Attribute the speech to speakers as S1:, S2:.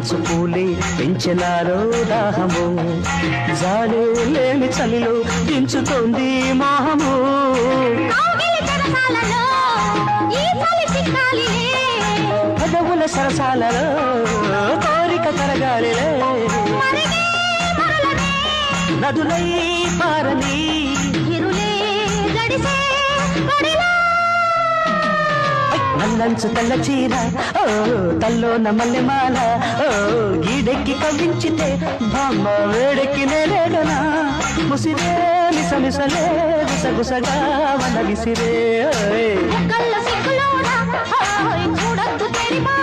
S1: మంచు పూలే పెంచెనారో దాహము జాలే లేని చలిలో దించుతోంది మోహము పదవుల సరసాలలో కోరిక కరగాలిలే నదులై పారని నల్లంచు తెల్ల చీర ఓ తల్లోన మల్లెమాల ఓ గీడెక్కి కవ్వించితే బామ్మ వేడెక్కి నేరేగనా ముసిరే మిసమిసలే గుసగుసగా మన విసిరే
S2: చూడద్దు తెరిమా